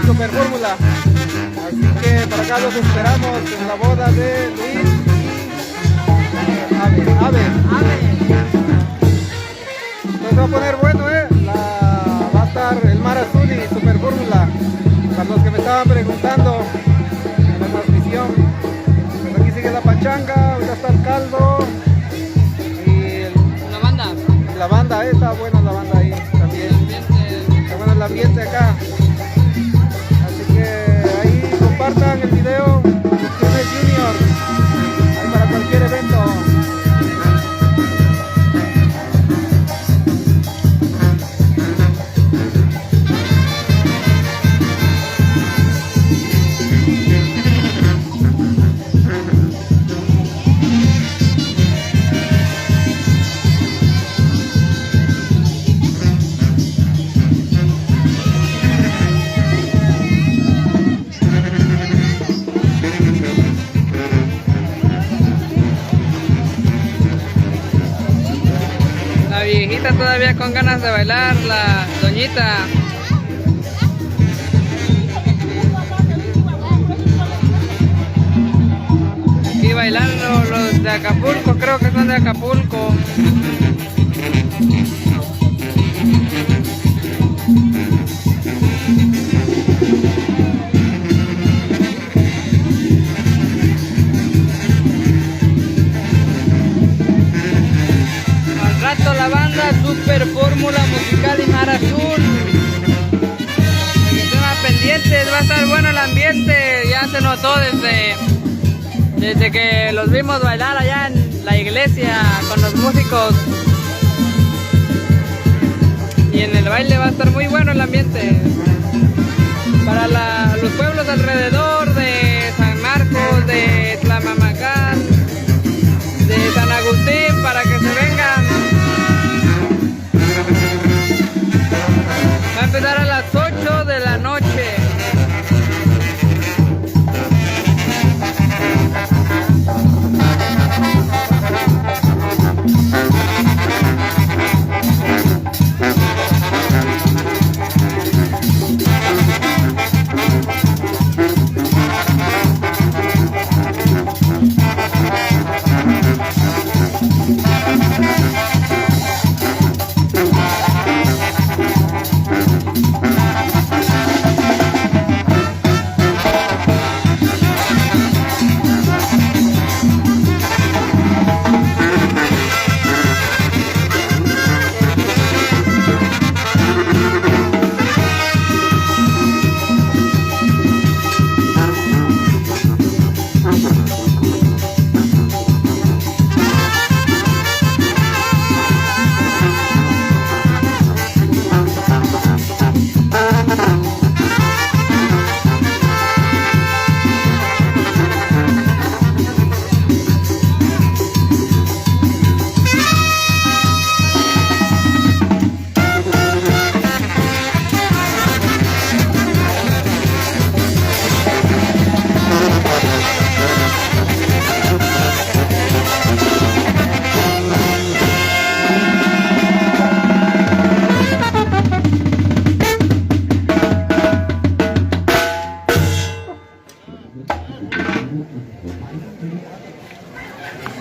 Super Fórmula. Así que para acá los esperamos en la boda de Luis y Ave. Entonces va a poner bueno, va a estar el Mar Azul y Super Fórmula. Para los que me estaban preguntando en la transmisión. Pues aquí sigue la pachanga, ahorita está el caldo. La banda, está buena la banda ahí también. Está bueno el ambiente acá. Así que ahí compartan el video. Tiene Junior. Ahí para cualquier evento. Viejita todavía con ganas de bailar, la doñita. Aquí bailando los de Acapulco, creo que son de Acapulco. La banda Super Fórmula Musical y Mar Azul. Estén pendientes, va a estar bueno el ambiente. Ya se notó desde que los vimos bailar allá en la iglesia con los músicos. Y en el baile va a estar muy bueno el ambiente. Para los pueblos alrededor de San Marcos, de Tlamamacán, de San Agustín, para que se vengan. Va a empezar a las 8 de la noche.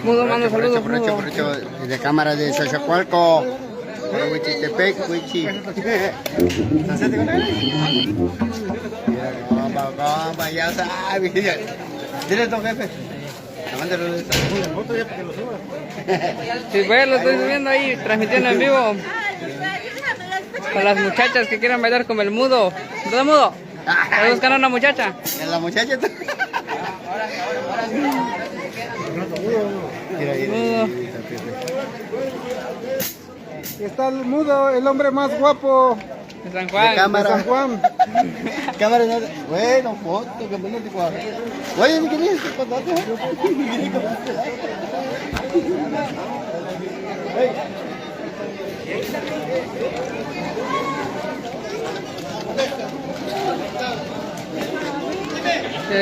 Mudo, mando saludos. Aprovecho de cámara de Xochicalco, Huichitepec, Huichi. Ya sabes. Dile don jefe. Sí, pues lo estoy subiendo ahí, transmitiendo en vivo. Con las muchachas que quieran bailar como el mudo. ¿Dónde mudo? ¿Estás buscando a una muchacha? ¿En la muchacha? Está el mudo, el hombre más guapo de San Juan. De cámara. de San Juan. Cámara, bueno, foto, que me lo digo. Oye, ¿qué quieres?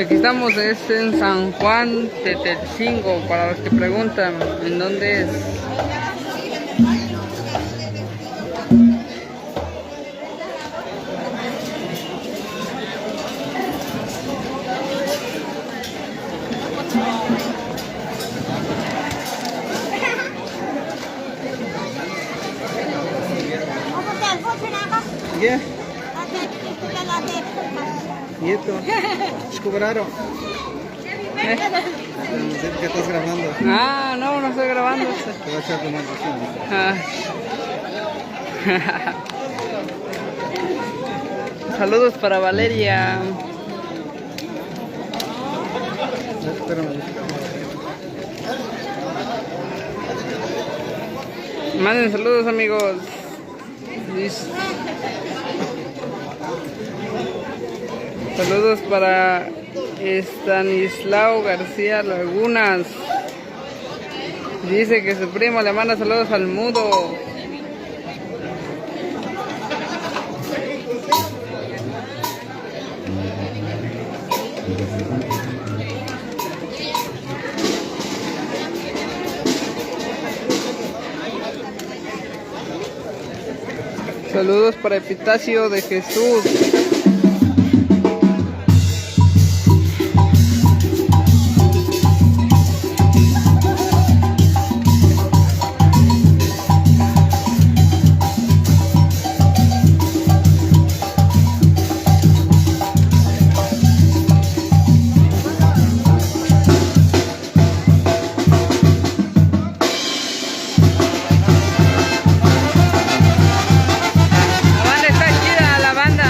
Aquí estamos, es en San Juan Tetelcingo, para los que preguntan en dónde es. ¿Y esto? ¿Descubraron? ¿Eh? ¿Qué estás grabando? Ah, no, no estoy grabando. Te voy a echar tu mano. Ah. Saludos para Valeria. Espérame. Manden saludos, amigos. Saludos para Estanislao García Lagunas. Dice que su primo le manda saludos al mudo. Saludos para Epitacio de Jesús. La banda está chida, la banda.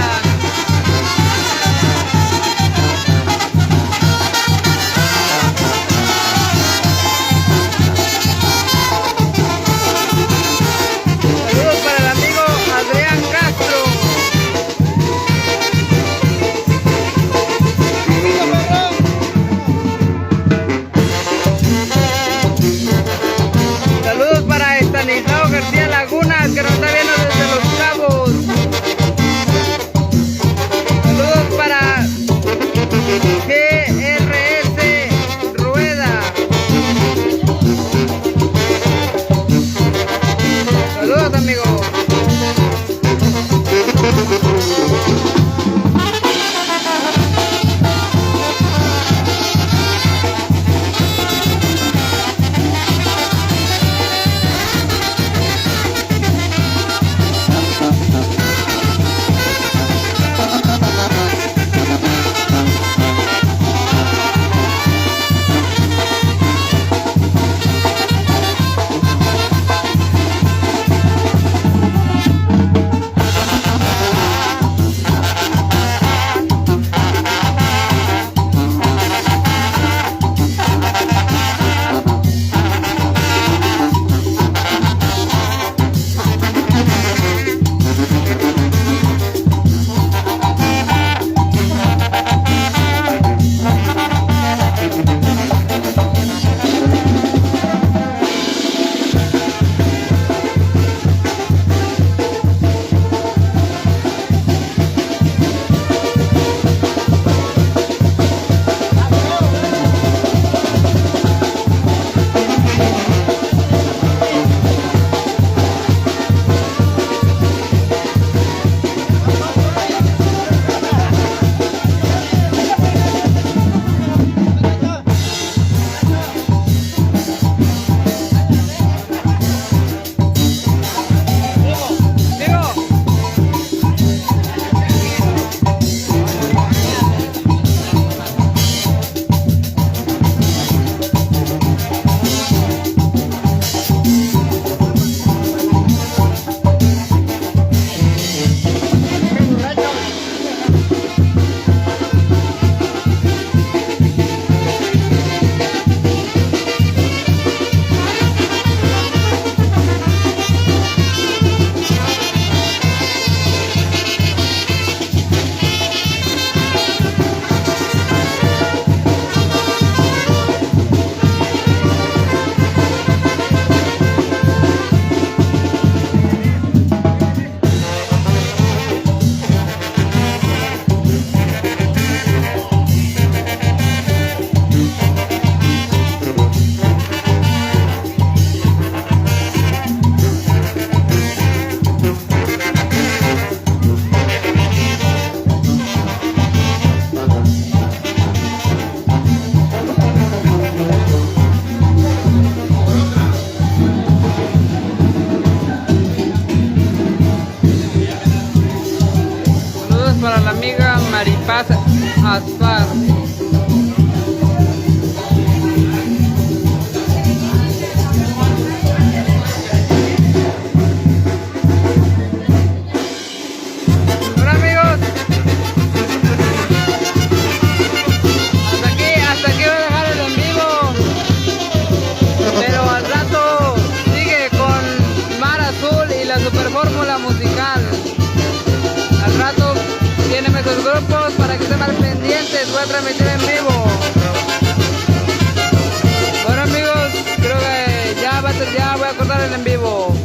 para la amiga Maripaz Asfar. Bueno amigos, hasta aquí voy a dejar el en vivo, pero al rato sigue con Mar Azul y la super fórmula musical. Al rato tienen esos grupos para que estén más pendientes, voy a transmitir en vivo. Bueno amigos, creo que ya voy a cortar el en vivo.